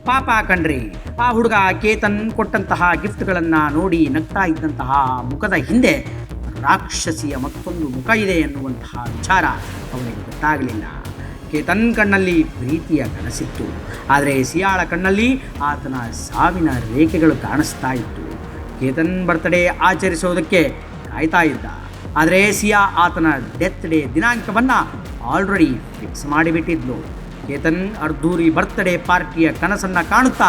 ಪಾಪ ಕಣ್ರಿ, ಆ ಹುಡುಗ ಕೇತನ್ ಕೊಟ್ಟಂತಹ ಗಿಫ್ಟ್ಗಳನ್ನು ನೋಡಿ ನಗ್ತಾ ಇದ್ದಂತಹ ಮುಖದ ಹಿಂದೆ ರಾಕ್ಷಸಿಯ ಮತ್ತೊಂದು ಮುಖ ಇದೆ ಎನ್ನುವಂತಹ ವಿಚಾರ ಅವನಿಗೆ ಗೊತ್ತಾಗಲಿಲ್ಲ. ಕೇತನ್ ಕಣ್ಣಲ್ಲಿ ಪ್ರೀತಿಯ ಕನಸಿತ್ತು, ಆದರೆ ಸಿಯಾಳ ಕಣ್ಣಲ್ಲಿ ಆತನ ಸಾವಿನ ರೇಖೆಗಳು ಕಾಣಿಸ್ತಾ ಇತ್ತು. ಕೇತನ್ ಬರ್ತ್ಡೇ ಆಚರಿಸೋದಕ್ಕೆ ಕಾಯ್ತಾ ಇದ್ದ, ಆದರೆ ಸಿಯಾ ಆತನ ಡೆತ್ ಡೇ ದಿನಾಂಕವನ್ನು ಆಲ್ರೆಡಿ ಫಿಕ್ಸ್ ಮಾಡಿಬಿಟ್ಟಿದ್ಲು. ಕೇತನ್ ಅರ್ಧೂರಿ ಬರ್ತ್ಡೇ ಪಾರ್ಟಿಯ ಕನಸನ್ನು ಕಾಣುತ್ತಾ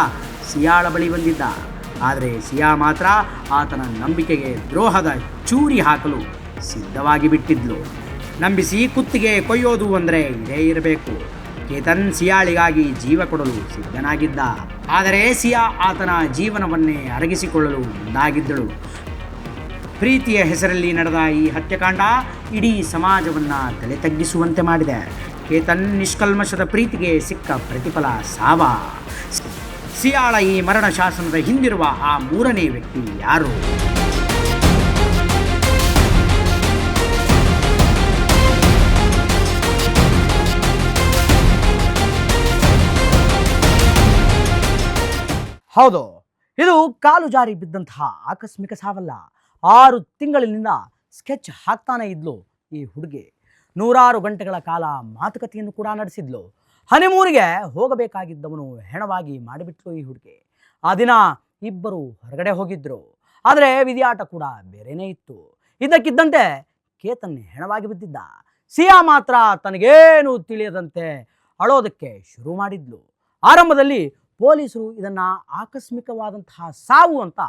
ಸಿಯಾಳ ಬಳಿ ಬಂದಿದ್ದ, ಆದರೆ ಸಿಯಾ ಮಾತ್ರ ಆತನ ನಂಬಿಕೆಗೆ ದ್ರೋಹದ ಚೂರಿ ಹಾಕಲು ಸಿದ್ಧವಾಗಿ ಬಿಟ್ಟಿದ್ಲು. ನಂಬಿಸಿ ಕುತ್ತಿಗೆ ಕೊಯ್ಯೋದು ಅಂದರೆ ಇದೇ ಇರಬೇಕು. ಕೇತನ್ ಸಿಯಾಳಿಗಾಗಿ ಜೀವ ಕೊಡಲು ಸಿದ್ಧನಾಗಿದ್ದ, ಆದರೆ ಸಿಯಾ ಆತನ ಜೀವನವನ್ನೇ ಅರಗಿಸಿಕೊಳ್ಳಲು ಮುಂದಾಗಿದ್ದಳು. ಪ್ರೀತಿಯ ಹೆಸರಲ್ಲಿ ನಡೆದ ಈ ಹತ್ಯಾಕಾಂಡ ಇಡೀ ಸಮಾಜವನ್ನು ತಲೆ ತಗ್ಗಿಸುವಂತೆ ಮಾಡಿದೆ. ಕೇತನ್ ನಿಷ್ಕಲ್ಮಶದ ಪ್ರೀತಿಗೆ ಸಿಕ್ಕ ಪ್ರತಿಫಲ ಸಾವ. ಸಿಯಾಳ ಈ ಮರಣ ಶಾಸನದ ಹಿಂದಿರುವ ಆ 3ನೇ ವ್ಯಕ್ತಿ ಯಾರು? ಹೌದು, ಇದು ಕಾಲು ಜಾರಿ ಬಿದ್ದಂತಹ ಆಕಸ್ಮಿಕ ಸಾವಲ್ಲ. 6 ತಿಂಗಳಿನಿಂದ ಸ್ಕೆಚ್ ಹಾಕ್ತಾನೆ ಇದ್ಲು ಈ ಹುಡುಗಿ. 100 ಗಂಟೆಗಳ ಕಾಲ ಮಾತುಕತೆಯನ್ನು ಕೂಡ ನಡೆಸಿದ್ಲು. ಹನಿಮೂನಿಗೆ ಹೋಗಬೇಕಾಗಿದ್ದವನು ಹೆಣವಾಗಿ ಮಾಡಿಬಿಟ್ಲು ಈ ಹುಡುಗಿ. ಆ ದಿನ ಇಬ್ಬರು ಹೊರಗಡೆ ಹೋಗಿದ್ರು, ಆದರೆ ವಿಧಿಯಾಟ ಕೂಡ ಬೇರೆನೇ ಇತ್ತು. ಇದ್ದಕ್ಕಿದ್ದಂತೆ ಕೇತನ್ ಹೆಣವಾಗಿ ಬಿದ್ದಿದ್ದ. ಸಿಯಾ ಮಾತ್ರ ತನಗೇನು ತಿಳಿಯದಂತೆ ಅಳೋದಕ್ಕೆ ಶುರು ಮಾಡಿದ್ಲು. ಆರಂಭದಲ್ಲಿ ಪೊಲೀಸರು ಇದನ್ನು ಆಕಸ್ಮಿಕವಾದಂತಹ ಸಾವು ಅಂತ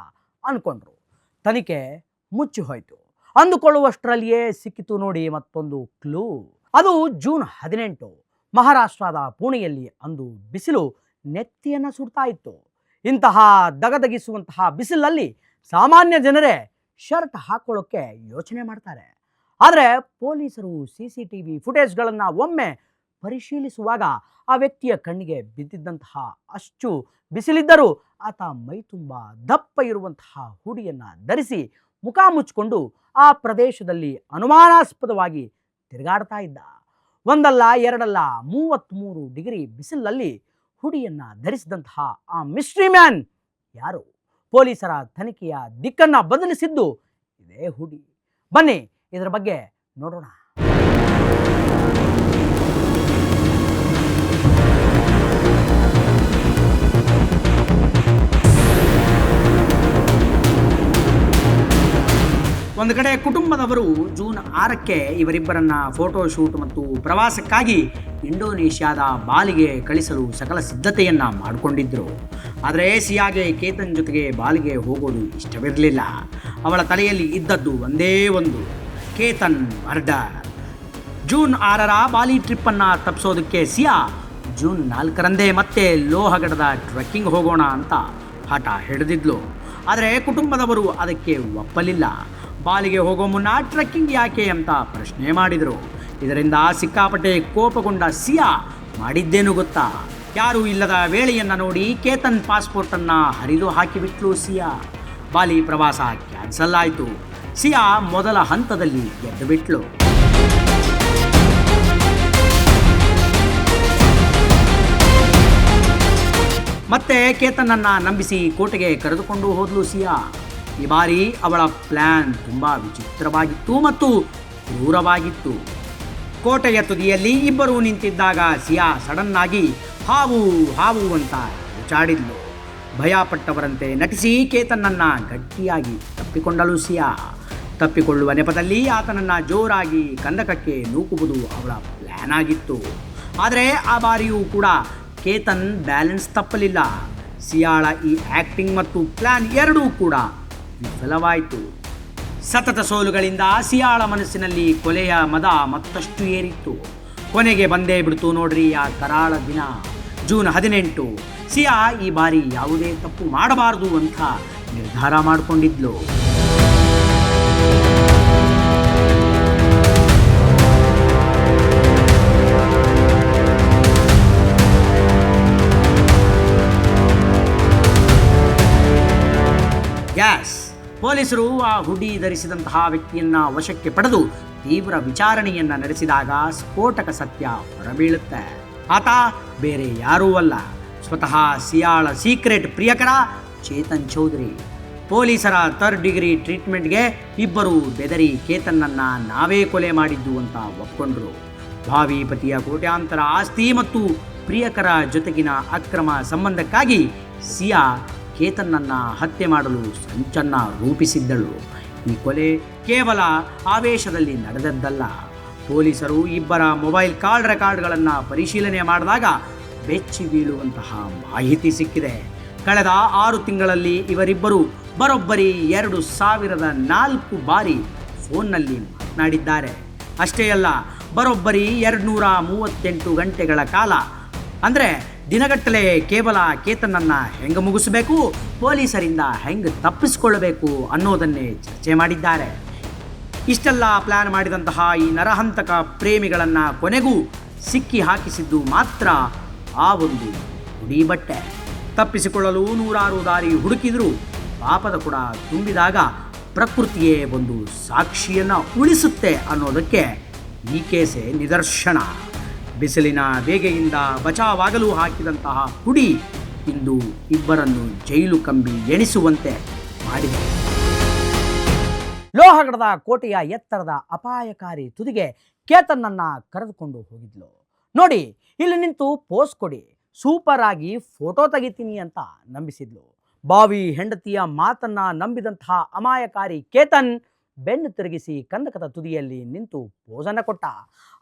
ಅಂದ್ಕೊಂಡ್ರು. ತನಿಖೆ ಮುಚ್ಚಿ ಹೋಯಿತು. ಅಂದುಕೊಳ್ಳುವಷ್ಟರಲ್ಲಿಯೇ ಸಿಕ್ಕಿತು ನೋಡಿ ಮತ್ತೊಂದು ಕ್ಲೂ. ಅದು ಜೂನ್ 18, ಮಹಾರಾಷ್ಟ್ರದ ಪುಣೆಯಲ್ಲಿ ಅಂದು ಬಿಸಿಲು ನೆತ್ತಿಯನ್ನು ಸುಡ್ತಾ ಇತ್ತು. ಇಂತಹ ದಗದಗಿಸುವಂತಹ ಬಿಸಿಲಲ್ಲಿ ಸಾಮಾನ್ಯ ಜನರೇ ಶರ್ಟ್ ಹಾಕೊಳ್ಳೋಕ್ಕೆ ಯೋಚನೆ ಮಾಡ್ತಾರೆ. ಆದರೆ ಪೊಲೀಸರು CCTV ಫುಟೇಜ್ಗಳನ್ನು ಒಮ್ಮೆ ಪರಿಶೀಲಿಸುವಾಗ ಆ ವ್ಯಕ್ತಿಯ ಕಣ್ಣಿಗೆ ಬಿದ್ದಿದ್ದಂತಹ ಅಷ್ಟು ಬಿಸಿಲಿದ್ದರೂ ಆತ ಮೈ ತುಂಬ ದಪ್ಪ ಇರುವಂತಹ ಹುಡಿಯನ್ನು ಧರಿಸಿ ಮುಖ ಮುಚ್ಚಿಕೊಂಡು ಆ ಪ್ರದೇಶದಲ್ಲಿ ಅನುಮಾನಾಸ್ಪದವಾಗಿ ತಿರುಗಾಡ್ತಾ ಇದ್ದ. ಒಂದಲ್ಲ ಎರಡಲ್ಲ 33 ಡಿಗ್ರಿ ಬಿಸಿಲಲ್ಲಿ ಹುಡಿಯನ್ನು ಧರಿಸಿದಂತಹ ಆ ಮಿಸ್ಟ್ರಿ ಮ್ಯಾನ್ ಯಾರು? ಪೊಲೀಸರ ತನಿಖೆಯ ದಿಕ್ಕನ್ನು ಬದಲಿಸಿದ್ದು ಇದೇ ಹುಡಿ. ಬನ್ನಿ ಇದರ ಬಗ್ಗೆ ನೋಡೋಣ. ಒಂದು ಕಡೆ ಕುಟುಂಬದವರು ಜೂನ್ 6ಕ್ಕೆ ಇವರಿಬ್ಬರನ್ನ ಫೋಟೋ ಶೂಟ್ ಮತ್ತು ಪ್ರವಾಸಕ್ಕಾಗಿ ಇಂಡೋನೇಷ್ಯಾದ ಬಾಲಿಗೆ ಕಳಿಸಲು ಸಕಲ ಸಿದ್ಧತೆಯನ್ನು ಮಾಡಿಕೊಂಡಿದ್ದರು. ಆದರೆ ಸಿಯಾಗೆ ಕೇತನ್ ಜೊತೆಗೆ ಬಾಲಿಗೆ ಹೋಗೋದು ಇಷ್ಟವಿರಲಿಲ್ಲ. ಅವಳ ತಲೆಯಲ್ಲಿ ಇದ್ದದ್ದು ಒಂದೇ ಒಂದು, ಕೇತನ್ ಮರ್ಡರ್. ಜೂನ್ 6ರ ಬಾಲಿ ಟ್ರಿಪ್ಪನ್ನು ತಪ್ಪಿಸೋದಕ್ಕೆ ಸಿಯಾ ಜೂನ್ 4ರಂದೇ ಮತ್ತೆ ಲೋಹಗಡದ ಟ್ರೆಕ್ಕಿಂಗ್ ಹೋಗೋಣ ಅಂತ ಹಠ ಹಿಡಿದಿದ್ಲು. ಆದರೆ ಕುಟುಂಬದವರು ಅದಕ್ಕೆ ಒಪ್ಪಲಿಲ್ಲ. ಬಾಲಿಗೆ ಹೋಗೋ ಮುನ್ನ ಟ್ರೆಕ್ಕಿಂಗ್ ಯಾಕೆ ಅಂತ ಪ್ರಶ್ನೆ ಮಾಡಿದರು. ಇದರಿಂದ ಸಿಕ್ಕಾಪಟ್ಟೆ ಕೋಪಗೊಂಡ ಸಿಯಾ ಮಾಡಿದ್ದೇನು ಗೊತ್ತಾ? ಯಾರೂ ಇಲ್ಲದ ವೇಳೆಯನ್ನು ನೋಡಿ ಕೇತನ್ ಪಾಸ್ಪೋರ್ಟನ್ನು ಹರಿದು ಹಾಕಿಬಿಟ್ಲು ಸಿಯಾ. ಬಾಲಿ ಪ್ರವಾಸ ಕ್ಯಾನ್ಸಲ್ ಆಯಿತು. ಸಿಯಾ ಮೊದಲ ಹಂತದಲ್ಲಿ ಗೆದ್ದು ಬಿಟ್ಲು. ಮತ್ತೆ ಕೇತನನ್ನು ನಂಬಿಸಿ ಕೋಟೆಗೆ ಕರೆದುಕೊಂಡು ಹೋದ್ಲು ಸಿಯಾ. ಈ ಬಾರಿ ಅವಳ ಪ್ಲ್ಯಾನ್ ತುಂಬ ವಿಚಿತ್ರವಾಗಿತ್ತು ಮತ್ತು ಕ್ರೂರವಾಗಿತ್ತು. ಕೋಟೆಯ ತುದಿಯಲ್ಲಿ ಇಬ್ಬರು ನಿಂತಿದ್ದಾಗ ಸಿಯಾ ಸಡನ್ನಾಗಿ ಹಾವು ಹಾವು ಅಂತ ಚಾಡಿದ್ಲು. ಭಯಪಟ್ಟವರಂತೆ ನಟಿಸಿ ಕೇತನನ್ನು ಗಟ್ಟಿಯಾಗಿ ತಪ್ಪಿಕೊಂಡಳು ಸಿಯಾ. ತಪ್ಪಿಕೊಳ್ಳುವ ನೆಪದಲ್ಲಿ ಆತನನ್ನು ಜೋರಾಗಿ ಕಂದಕಕ್ಕೆ ನೂಕುವುದು ಅವಳ ಪ್ಲ್ಯಾನ್ ಆಗಿತ್ತು. ಆದರೆ ಆ ಬಾರಿಯೂ ಕೂಡ ಕೇತನ್ ಬ್ಯಾಲೆನ್ಸ್ ತಪ್ಪಲಿಲ್ಲ. ಸಿಯಾಳ ಈ ಆ್ಯಕ್ಟಿಂಗ್ ಮತ್ತು ಪ್ಲ್ಯಾನ್ ಎರಡೂ ಕೂಡ ವಿಫಲವಾಯಿತು. ಸತತ ಸೋಲುಗಳಿಂದ ಸಿಯಾಳ ಮನಸ್ಸಿನಲ್ಲಿ ಕೊಲೆಯ ಮದ ಮತ್ತಷ್ಟು ಏರಿತ್ತು. ಕೊನೆಗೆ ಬಂದೇ ಬಿಡ್ತು ನೋಡ್ರಿ ಆ ಕರಾಳ ದಿನ, ಜೂನ್ 18. ಸಿಯಾ ಈ ಬಾರಿ ಯಾವುದೇ ತಪ್ಪು ಮಾಡಬಾರದು ಅಂತ ನಿರ್ಧಾರ ಮಾಡಿಕೊಂಡಿದ್ಲು. ಪೊಲೀಸರು ಆ ಹುಡಿ ಧರಿಸಿದಂತಹ ವ್ಯಕ್ತಿಯನ್ನು ವಶಕ್ಕೆ ಪಡೆದು ತೀವ್ರ ವಿಚಾರಣೆಯನ್ನು ನಡೆಸಿದಾಗ ಸ್ಫೋಟಕ ಸತ್ಯ ಹೊರಬೀಳುತ್ತೆ. ಆತ ಬೇರೆ ಯಾರೂ ಅಲ್ಲ, ಸ್ವತಃ ಸಿಯಾಳ ಸೀಕ್ರೆಟ್ ಪ್ರಿಯಕರ ಚೇತನ್ ಚೌಧರಿ. ಪೊಲೀಸರ 3rd ಡಿಗ್ರಿ ಟ್ರೀಟ್ಮೆಂಟ್ಗೆ ಇಬ್ಬರು ಬೆದರಿ ಕೇತನ್ನನ್ನು ನಾವೇ ಕೊಲೆ ಮಾಡಿದ್ದು ಅಂತ ಒಪ್ಕೊಂಡ್ರು. ಭಾವಿ ಪತಿಯ ಕೋಟ್ಯಾಂತರ ಆಸ್ತಿ ಮತ್ತು ಪ್ರಿಯಕರ ಜೊತೆಗಿನ ಅಕ್ರಮ ಸಂಬಂಧಕ್ಕಾಗಿ ಸಿಯಾ ಕೇತನನ್ನು ಹತ್ಯೆ ಮಾಡಲು ಸಂಚನ್ನು ರೂಪಿಸಿದ್ದಳು. ಈ ಕೊಲೆ ಕೇವಲ ಆವೇಶದಲ್ಲಿ ನಡೆದದ್ದಲ್ಲ. ಪೊಲೀಸರು ಇಬ್ಬರ ಮೊಬೈಲ್ ಕಾಲ್ ರೆಕಾರ್ಡ್ಗಳನ್ನು ಪರಿಶೀಲನೆ ಮಾಡಿದಾಗ ಬೆಚ್ಚಿ ಬೀಳುವಂತಹ ಮಾಹಿತಿ ಸಿಕ್ಕಿದೆ. ಕಳೆದ 6 ತಿಂಗಳಲ್ಲಿ ಇವರಿಬ್ಬರು ಬರೋಬ್ಬರಿ 2004 ಬಾರಿ ಫೋನ್ನಲ್ಲಿ ಮಾತನಾಡಿದ್ದಾರೆ. ಅಷ್ಟೇ ಅಲ್ಲ, ಬರೋಬ್ಬರಿ 238 ಗಂಟೆಗಳ ಕಾಲ, ಅಂದರೆ ದಿನಗಟ್ಟಲೆ ಕೇವಲ ಕೇತನನ್ನು ಹೆಂಗೆ ಮುಗಿಸಬೇಕು, ಪೊಲೀಸರಿಂದ ಹೆಂಗೆ ತಪ್ಪಿಸಿಕೊಳ್ಳಬೇಕು ಅನ್ನೋದನ್ನೇ ಚರ್ಚೆ ಮಾಡಿದ್ದಾರೆ. ಇಷ್ಟೆಲ್ಲ ಪ್ಲ್ಯಾನ್ ಮಾಡಿದಂತಹ ಈ ನರಹಂತಕ ಪ್ರೇಮಿಗಳನ್ನು ಕೊನೆಗೂ ಸಿಕ್ಕಿ ಹಾಕಿಸಿದ್ದು ಮಾತ್ರ ಆ ಒಂದು ಹುಡಿ ಬಟ್ಟೆ. ತಪ್ಪಿಸಿಕೊಳ್ಳಲು ನೂರಾರು ದಾರಿ ಹುಡುಕಿದರೂ ಪಾಪದ ಕೂಡ ತುಂಬಿದಾಗ ಪ್ರಕೃತಿಯೇ ಒಂದು ಸಾಕ್ಷಿಯನ್ನು ಉಳಿಸುತ್ತೆ ಅನ್ನೋದಕ್ಕೆ ಈ ಕೇಸೇ ನಿದರ್ಶನ. ಬಿಸಿಲಿನ ಬೇಗೆಯಿಂದ ಬಚಾವಾಗಲು ಹಾಕಿದಂತಹ ಹುಡಿ ಇಂದು ಇಬ್ಬರನ್ನು ಜೈಲು ಕಂಬಿ ಎಣಿಸುವಂತೆ ಮಾಡಿದೆ. ಲೋಹಗಡದ ಕೋಟೆಯ ಎತ್ತರದ ಅಪಾಯಕಾರಿ ತುದಿಗೆ ಕೇತನನ್ನು ಕರೆದುಕೊಂಡು ಹೋಗಿದ್ಲು. ನೋಡಿ, ಇಲ್ಲಿ ನಿಂತು ಪೋಸ್ ಕೊಡಿ, ಸೂಪರ್ ಆಗಿ ಫೋಟೋ ತೆಗಿತೀನಿ ಅಂತ ನಂಬಿಸಿದ್ಲು. ಬಾವಿ ಹೆಂಡತಿಯ ಮಾತನ್ನ ನಂಬಿದಂತಹ ಅಮಾಯಕಾರಿ ಕೇತನ್ ಬೆನ್ನು ತಿರುಗಿಸಿ ಕಂದಕದ ತುದಿಯಲ್ಲಿ ನಿಂತು ಪೋಸನ್ನು ಕೊಟ್ಟ.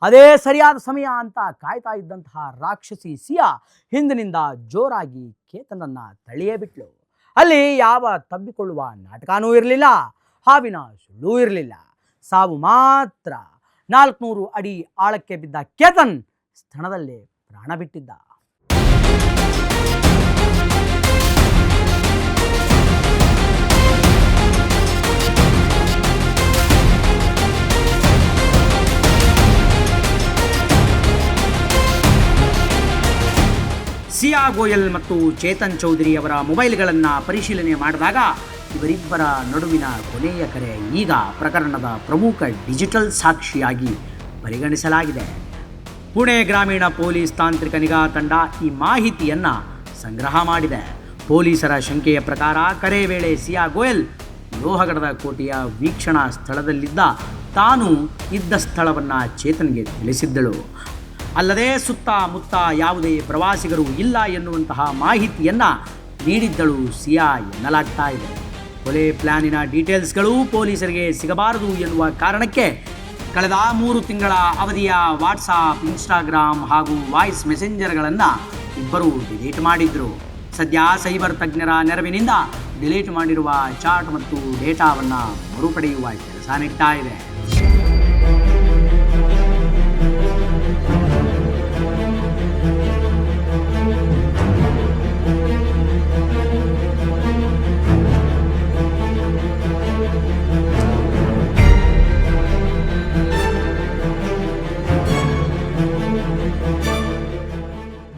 ಅದೇ ಸರಿಯಾದ ಸಮಯ ಅಂತ ಕಾಯ್ತಾ ಇದ್ದಂತಹ ರಾಕ್ಷಸಿ ಸಿಯಾ ಹಿಂದಿನಿಂದ ಜೋರಾಗಿ ಕೇತನನ್ನು ತಳ್ಳಿಯೇ ಬಿಟ್ಲು. ಅಲ್ಲಿ ಯಾವ ತಬ್ಬಿಕೊಳ್ಳುವ ನಾಟಕನೂ ಇರಲಿಲ್ಲ, ಹಾವಿನ ಸುಳ್ಳೂ ಇರಲಿಲ್ಲ, ಸಾವು ಮಾತ್ರ. 400 ಅಡಿ ಆಳಕ್ಕೆ ಬಿದ್ದ ಕೇತನ್ ಸ್ಥಳದಲ್ಲೇ ಪ್ರಾಣ ಬಿಟ್ಟಿದ್ದ. ಸಿಯಾ ಗೋಯಲ್ ಮತ್ತು ಚೇತನ್ ಚೌಧರಿ ಅವರ ಮೊಬೈಲ್ಗಳನ್ನು ಪರಿಶೀಲನೆ ಮಾಡಿದಾಗ ಇವರಿಬ್ಬರ ನಡುವಿನ ಕೊನೆಯ ಕರೆ ಈಗ ಪ್ರಕರಣದ ಪ್ರಮುಖ ಡಿಜಿಟಲ್ ಸಾಕ್ಷಿಯಾಗಿ ಪರಿಗಣಿಸಲಾಗಿದೆ. ಪುಣೆ ಗ್ರಾಮೀಣ ಪೊಲೀಸ್ ತಾಂತ್ರಿಕ ನಿಗಾ ತಂಡ ಈ ಮಾಹಿತಿಯನ್ನು ಸಂಗ್ರಹ ಮಾಡಿದೆ. ಪೊಲೀಸರ ಶಂಕೆಯ ಪ್ರಕಾರ ಕರೆ ವೇಳೆ ಸಿಯಾ ಗೋಯಲ್ ಲೋಹಗಡದ ಕೋಟೆಯ ವೀಕ್ಷಣಾ ಸ್ಥಳದಲ್ಲಿದ್ದ ತಾನು ಇದ್ದ ಸ್ಥಳವನ್ನು ಚೇತನ್ಗೆ ತಿಳಿಸಿದ್ದಳು. ಅಲ್ಲದೆ ಸುತ್ತಮುತ್ತ ಯಾವುದೇ ಪ್ರವಾಸಿಗರು ಇಲ್ಲ ಎನ್ನುವಂತಹ ಮಾಹಿತಿಯನ್ನು ನೀಡಿದ್ದಳು ಸಿಯಾ ಎನ್ನಲಾಗ್ತಾ ಇದೆ. ಕೊಲೆ ಪ್ಲಾನಿನ ಡೀಟೇಲ್ಸ್ಗಳು ಪೊಲೀಸರಿಗೆ ಸಿಗಬಾರದು ಎನ್ನುವ ಕಾರಣಕ್ಕೆ ಕಳೆದ 3 ತಿಂಗಳ ಅವಧಿಯ ವಾಟ್ಸಾಪ್, ಇನ್ಸ್ಟಾಗ್ರಾಮ್ ಹಾಗೂ ವಾಯ್ಸ್ ಮೆಸೆಂಜರ್ಗಳನ್ನು ಇಬ್ಬರು ಡಿಲೀಟ್ ಮಾಡಿದ್ರು. ಸದ್ಯ ಸೈಬರ್ ತಜ್ಞರ ನೆರವಿನಿಂದ ಡಿಲೀಟ್ ಮಾಡಿರುವ ಚಾಟ್ ಮತ್ತು ಡೇಟಾವನ್ನು ಮರುಪಡೆಯುವ ಕೆಲಸ ನಡೀತಾ ಇದೆ.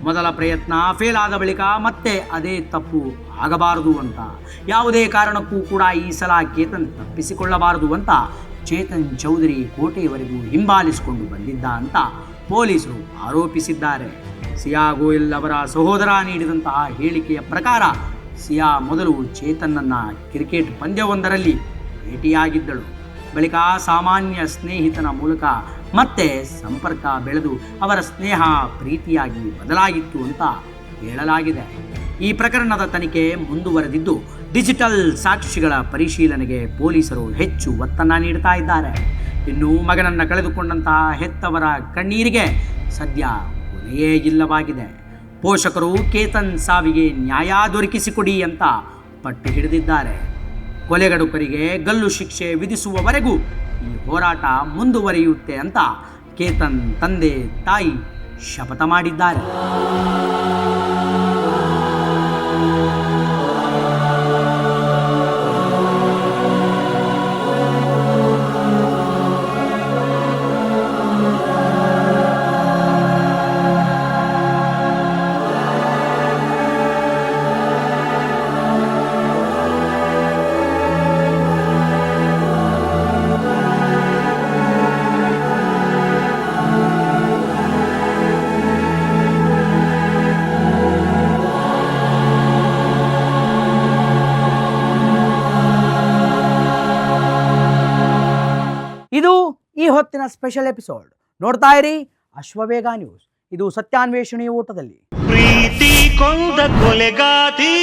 ಮೊದಲ ಪ್ರಯತ್ನ ಫೇಲ್ ಆದ ಬಳಿಕ ಮತ್ತೆ ಅದೇ ತಪ್ಪು ಆಗಬಾರದು ಅಂತ, ಯಾವುದೇ ಕಾರಣಕ್ಕೂ ಕೂಡ ಈ ಸಲ ಕೇತನ್ ತಪ್ಪಿಸಿಕೊಳ್ಳಬಾರದು ಅಂತ ಚೇತನ್ ಚೌಧರಿ ಕೋಟೆಯವರೆಗೂ ಹಿಂಬಾಲಿಸಿಕೊಂಡು ಬಂದಿದ್ದ ಅಂತ ಪೊಲೀಸರು ಆರೋಪಿಸಿದ್ದಾರೆ. ಸಿಯಾ ಗೋಯಲ್ ಅವರ ಸಹೋದರ ನೀಡಿದಂತಹ ಹೇಳಿಕೆಯ ಪ್ರಕಾರ ಸಿಯಾ ಮೊದಲು ಚೇತನ್ನನ್ನು ಕ್ರಿಕೆಟ್ ಪಂದ್ಯವೊಂದರಲ್ಲಿ ಭೇಟಿಯಾಗಿದ್ದಳು. ಬಳಿಕ ಸಾಮಾನ್ಯ ಸ್ನೇಹಿತನ ಮೂಲಕ ಮತ್ತೆ ಸಂಪರ್ಕ ಬೆಳೆದು ಅವರ ಸ್ನೇಹ ಪ್ರೀತಿಯಾಗಿ ಬದಲಾಗಿತ್ತು ಅಂತ ಹೇಳಲಾಗಿದೆ. ಈ ಪ್ರಕರಣದ ತನಿಖೆ ಮುಂದುವರೆದಿದ್ದು ಡಿಜಿಟಲ್ ಸಾಕ್ಷಿಗಳ ಪರಿಶೀಲನೆಗೆ ಪೊಲೀಸರು ಹೆಚ್ಚು ಒತ್ತನ್ನು ನೀಡ್ತಾ ಇದ್ದಾರೆ. ಇನ್ನು ಮಗನನ್ನು ಕಳೆದುಕೊಂಡಂತಹ ಹೆತ್ತವರ ಕಣ್ಣೀರಿಗೆ ಸದ್ಯ ಕೊನೆಯೇ ಇಲ್ಲವಾಗಿದೆ. ಪೋಷಕರು ಕೇತನ್ ಸಾವಿಗೆ ನ್ಯಾಯ ದೊರಕಿಸಿಕೊಡಿ ಅಂತ ಪಟ್ಟು ಹಿಡಿದಿದ್ದಾರೆ. ಕೊಲೆಗಡುಕರಿಗೆ ಗಲ್ಲು ಶಿಕ್ಷೆ ವಿಧಿಸುವವರೆಗೂ ಈ ಹೋರಾಟ ಮುಂದುವರಿಯುತ್ತೆ ಅಂತ ಕೇತನ್ ತಂದೆ ತಾಯಿ ಶಪಥ ಮಾಡಿದ್ದಾರೆ. ಇದು ಈ ಹೊತ್ತಿನ ಸ್ಪೆಷಲ್ ಎಪಿಸೋಡ್. ನೋಡ್ತಾ ಇರಿ ಅಶ್ವವೇಗ ನ್ಯೂಸ್. ಇದು ಸತ್ಯಾನ್ವೇಷಣೆಯ ಓಟದಲ್ಲಿ. ಪ್ರೀತಿ ಕೊಂದ ಕೊಲೆಗಾತಿ